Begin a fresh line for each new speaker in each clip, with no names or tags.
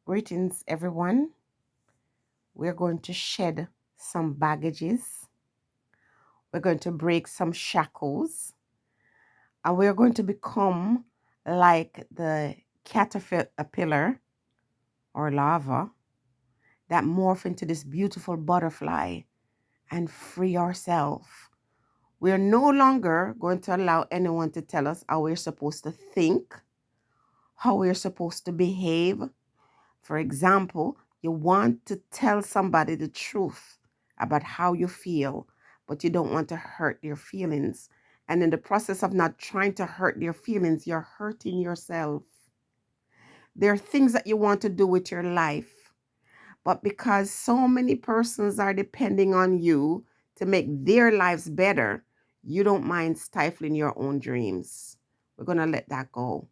Greetings, everyone. We're going to shed some baggages. We're going to break some shackles. And we're going to become like the caterpillar or larva that morph into this beautiful butterfly and free ourselves. We're no longer going to allow anyone to tell us how we're supposed to think, how we're supposed to behave. For example, you want to tell somebody the truth about how you feel, but you don't want to hurt their feelings. And in the process of not trying to hurt their feelings, you're hurting yourself. There are things that you want to do with your life, but because so many persons are depending on you to make their lives better, you don't mind stifling your own dreams. We're going to let that go.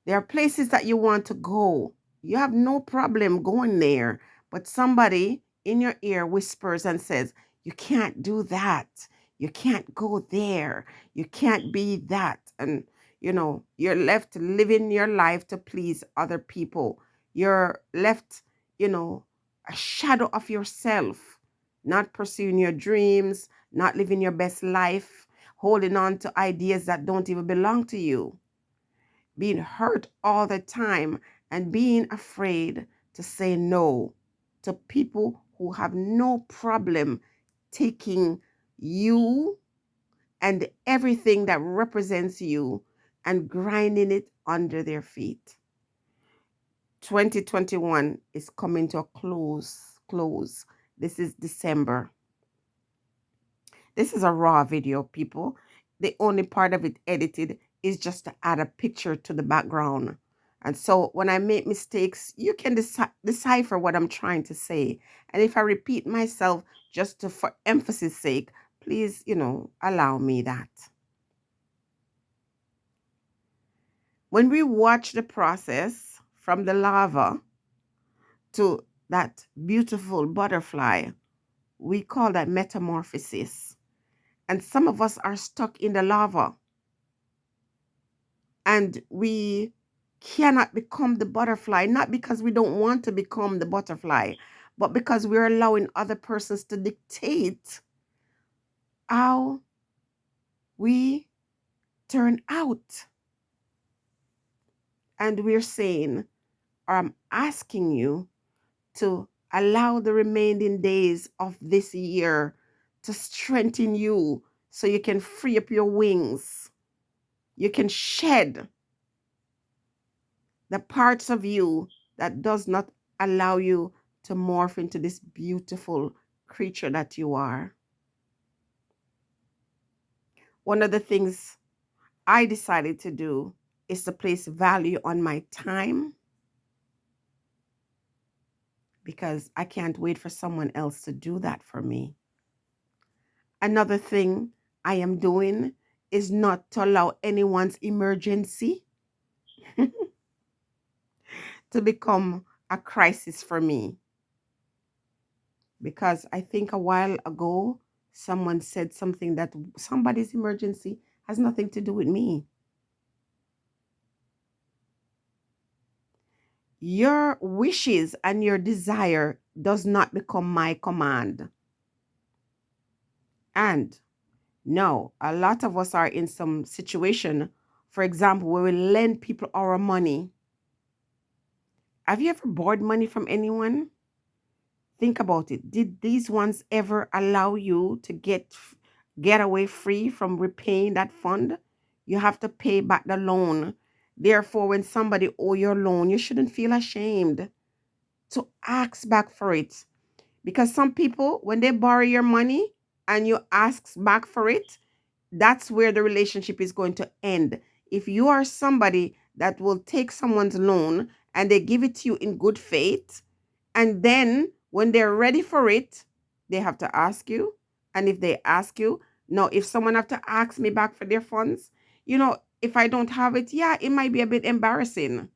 There are places that you want to go. You have no problem going there, but somebody in your ear whispers and says, you can't do that. You can't go there. You can't be that. And, you're left living your life to please other people. You're left, a shadow of yourself, not pursuing your dreams, not living your best life, holding on to ideas that don't even belong to you, being hurt all the time, and being afraid to say no to people who have no problem taking you and everything that represents you and grinding it under their feet. 2021 is coming to a close. This is December. This is a raw video, people. The only part of it edited is just to add a picture to the background. And so when I make mistakes, you can decipher what I'm trying to say. And if I repeat myself for emphasis sake, please, allow me that. When we watch the process from the larva to that beautiful butterfly, we call that metamorphosis. And some of us are stuck in the larva. And we cannot become the butterfly, not because we don't want to become the butterfly, but because we're allowing other persons to dictate how we turn out. And we're saying, or I'm asking you to allow the remaining days of this year to strengthen you so you can free up your wings. You can shed the parts of you that does not allow you to morph into this beautiful creature that you are. One of the things I decided to do is to place value on my time, because I can't wait for someone else to do that for me. Another thing I am doing is not to allow anyone's emergency to become a crisis for me. Because I think a while ago, someone said something that somebody's emergency has nothing to do with me. Your wishes and your desire does not become my command. And no, a lot of us are in some situation, for example, where we lend people our money. Have you ever borrowed money from anyone? Think about it. Did these ones ever allow you to get away free from repaying that fund? You have to pay back the loan. Therefore, when somebody owe your loan, you shouldn't feel ashamed to ask back for it. Because some people, when they borrow your money and you ask back for it, that's where the relationship is going to end. If you are somebody that will take someone's loan and they give it to you in good faith, and then when they're ready for it, they have to ask you. And if they ask you, no, if someone have to ask me back for their funds, if I don't have it, yeah, it might be a bit embarrassing.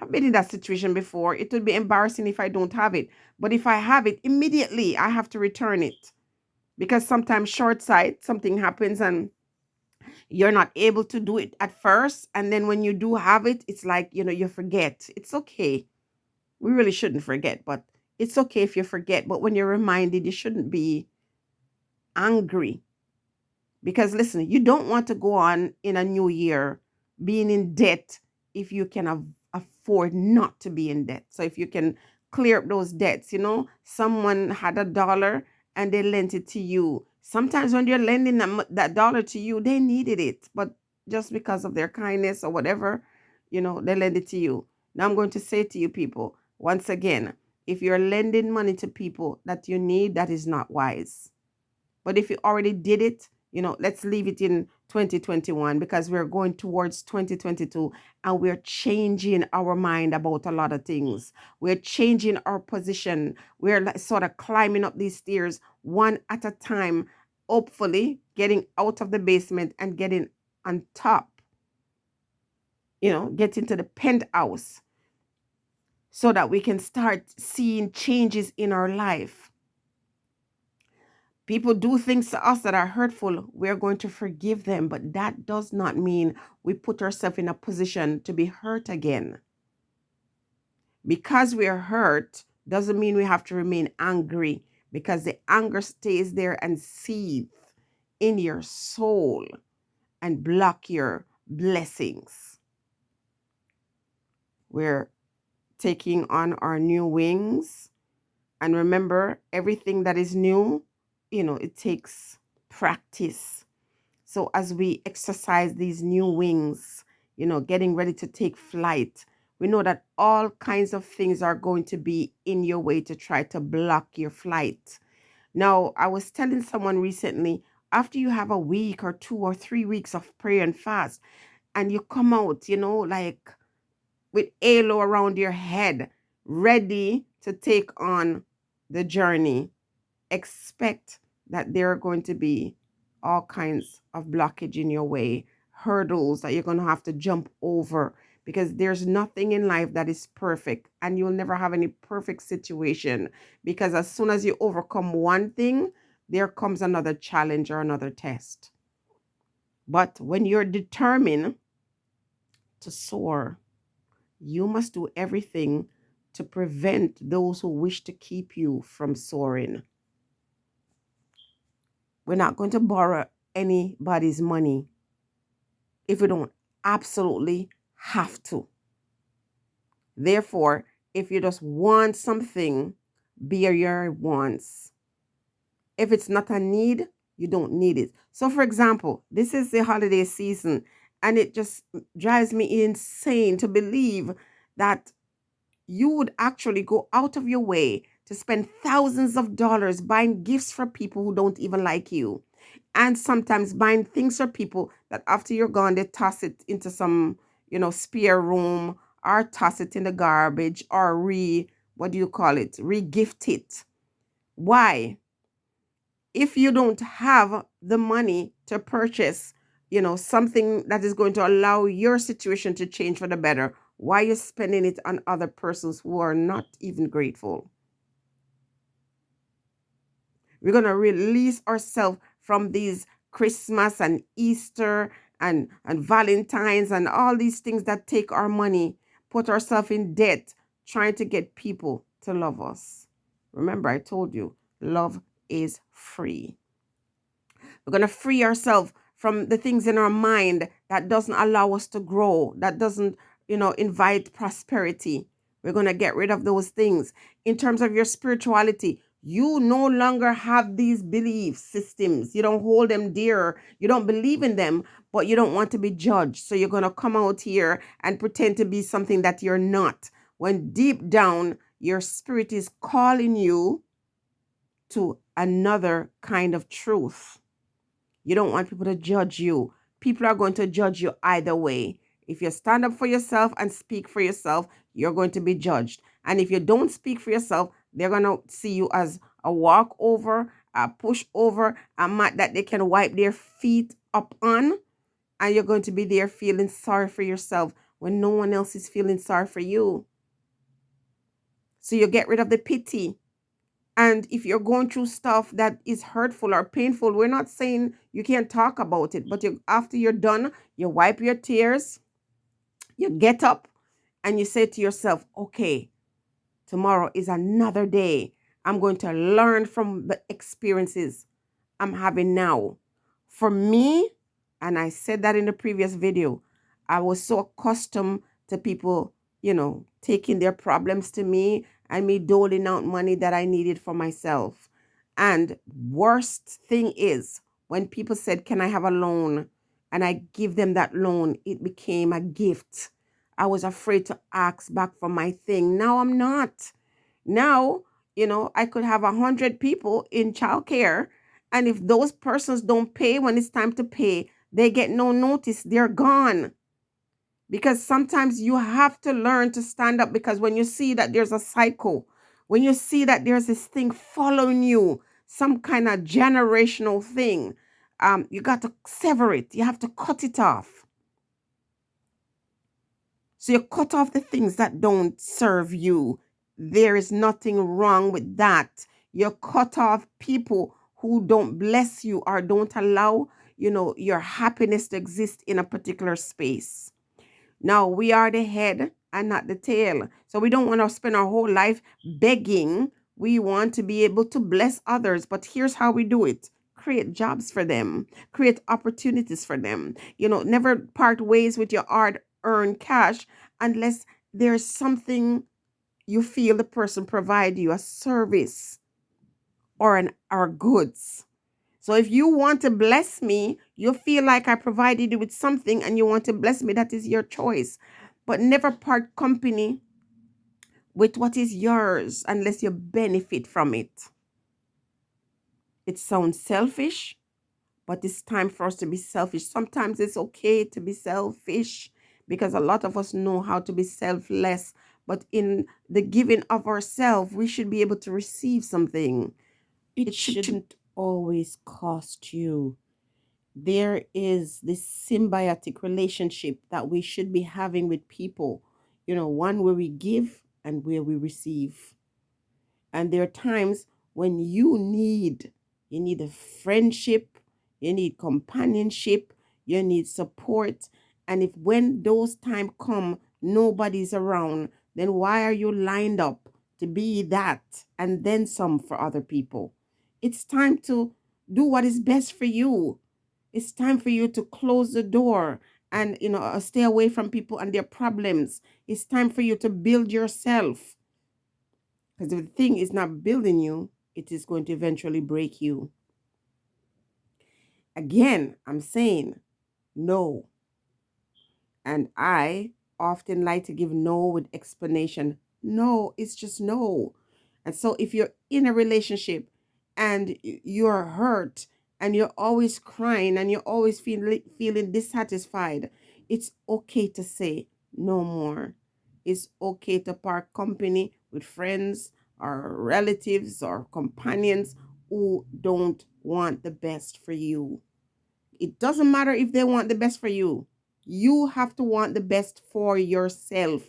I've been in that situation before. It would be embarrassing if I don't have it. But if I have it, immediately I have to return it. Because sometimes short sight, something happens and you're not able to do it at first. And then when you do have it, it's like, you forget. It's okay. we really shouldn't forget, but it's okay if you forget. But when you're reminded, you shouldn't be angry. Because listen, you don't want to go on in a new year being in debt if you can afford not to be in debt. So if you can clear up those debts, someone had $1 and they lent it to you. Sometimes when you're lending them that dollar to you, they needed it, but just because of their kindness or whatever, they lend it to you. Now I'm going to say to you people, once again, if you're lending money to people that you need, that is not wise. But if you already did it, let's leave it in 2021 because we're going towards 2022 and we're changing our mind about a lot of things. We're changing our position. We're sort of climbing up these stairs one at a time, hopefully getting out of the basement and getting on top, getting to the penthouse so that we can start seeing changes in our life. People do things to us that are hurtful. We're going to forgive them, but that does not mean we put ourselves in a position to be hurt again. Because we are hurt doesn't mean we have to remain angry, because the anger stays there and seethes in your soul and block your blessings. We're taking on our new wings. And remember, everything that is new, it takes practice. So as we exercise these new wings, getting ready to take flight, we know that all kinds of things are going to be in your way to try to block your flight. Now, I was telling someone recently, after you have a week or 2 or 3 weeks of prayer and fast, and you come out, like with halo around your head, ready to take on the journey, expect that there are going to be all kinds of blockage in your way, hurdles that you're going to have to jump over, because there's nothing in life that is perfect, and you'll never have any perfect situation, because as soon as you overcome one thing, there comes another challenge or another test. But when you're determined to soar, you must do everything to prevent those who wish to keep you from soaring. We're not going to borrow anybody's money if we don't absolutely have to. Therefore, if you just want something, be your wants. If it's not a need, you don't need it. So, for example, this is the holiday season, and it just drives me insane to believe that you would actually go out of your way to spend thousands of dollars buying gifts for people who don't even like you. And sometimes buying things for people that after you're gone, they toss it into some, spare room, or toss it in the garbage, or re-gift it. Why? If you don't have the money to purchase, something that is going to allow your situation to change for the better, why are you spending it on other persons who are not even grateful? We're going to release ourselves from these Christmas and Easter and Valentine's and all these things that take our money, put ourselves in debt, trying to get people to love us. Remember, I told you, love is free. We're going to free ourselves from the things in our mind that doesn't allow us to grow, that doesn't, invite prosperity. We're going to get rid of those things. In terms of your spirituality, you no longer have these belief systems. You don't hold them dear. You don't believe in them, but you don't want to be judged. So you're going to come out here and pretend to be something that you're not, when deep down, your spirit is calling you to another kind of truth. You don't want people to judge you. People are going to judge you either way. If you stand up for yourself and speak for yourself, you're going to be judged. And if you don't speak for yourself, they're going to see you as a walkover, a pushover, a mat that they can wipe their feet up on. And you're going to be there feeling sorry for yourself when no one else is feeling sorry for you. So you get rid of the pity. And if you're going through stuff that is hurtful or painful, we're not saying you can't talk about it, but after you're done, you wipe your tears, you get up, and you say to yourself, okay, Tomorrow is another day. I'm going to learn from the experiences I'm having now. For me, and I said that in the previous video, I was so accustomed to people, taking their problems to me and me doling out money that I needed for myself. And worst thing is when people said, "Can I have a loan?" And I give them that loan, it became a gift. I was afraid to ask back for my thing. Now I'm not. Now, I could have 100 people in childcare, and if those persons don't pay when it's time to pay, they get no notice. They're gone. Because sometimes you have to learn to stand up, because when you see that there's a cycle, when you see that there's this thing following you, some kind of generational thing, you got to sever it. You have to cut it off. So you cut off the things that don't serve you. There is nothing wrong with that. You cut off people who don't bless you or don't allow, your happiness to exist in a particular space. Now, we are the head and not the tail. So we don't want to spend our whole life begging. We want to be able to bless others. But here's how we do it. Create jobs for them. Create opportunities for them. Never part ways with your hard-earned cash unless there's something you feel the person provide you, a service or goods. So if you want to bless me, you feel like I provided you with something and you want to bless me, that is your choice. But never part company with what is yours unless you benefit from it. It sounds selfish, but it's time for us to be selfish. Sometimes it's okay to be selfish because a lot of us know how to be selfless. But in the giving of ourselves, we should be able to receive something. It shouldn't always cost you. There is this symbiotic relationship that we should be having with people, one where we give and where we receive. And there are times when you need a friendship, you need companionship, you need support. And if when those times come, nobody's around, then why are you lined up to be that and then some for other people? It's time to do what is best for you. It's time for you to close the door and stay away from people and their problems. It's time for you to build yourself. Because if the thing is not building you, it is going to eventually break you. Again, I'm saying no. And I often like to give no with explanation. No, it's just no. And so if you're in a relationship and you're hurt and you're always crying and you're always feeling dissatisfied, it's okay to say no more. It's okay to part company with friends or relatives or companions who don't want the best for you. It doesn't matter if they want the best for you. You have to want the best for yourself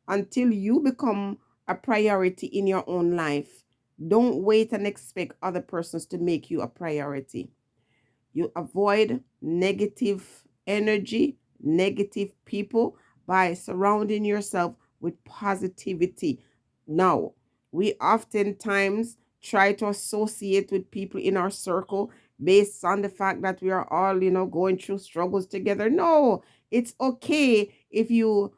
until you become a priority in your own life. Don't wait and expect other persons to make you a priority. You avoid negative energy, negative people by surrounding yourself with positivity. Now, we oftentimes try to associate with people in our circle based on the fact that we are all, going through struggles together. No, it's okay if you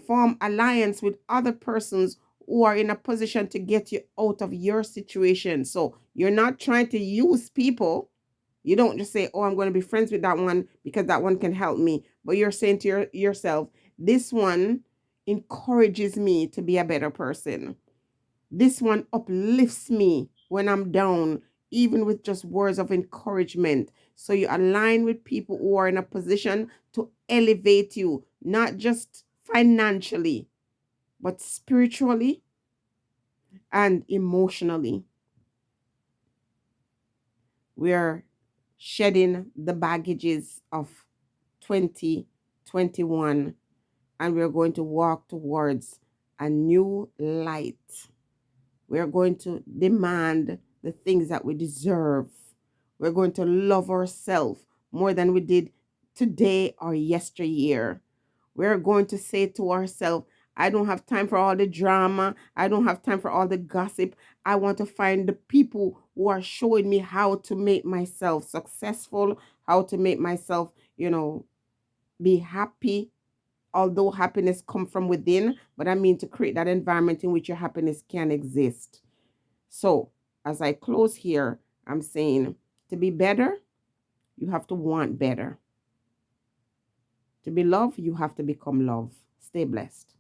form alliance with other persons who are in a position to get you out of your situation. So you're not trying to use people. You don't just say, "Oh, I'm going to be friends with that one because that one can help me." But you're saying to yourself, "This one encourages me to be a better person. This one uplifts me when I'm down, even with just words of encouragement." So you align with people who are in a position to elevate you, not just financially, but spiritually and emotionally. We are shedding the baggages of 2021 and we're going to walk towards a new light. We're going to demand the things that we deserve. We're going to love ourselves more than we did today or yesteryear. We're going to say to ourselves, I don't have time for all the drama. I don't have time for all the gossip. I want to find the people who are showing me how to make myself successful, how to make myself, be happy. Although happiness come from within, but I mean to create that environment in which your happiness can exist. So, as I close here, I'm saying to be better, you have to want better. To be loved, you have to become love. Stay blessed.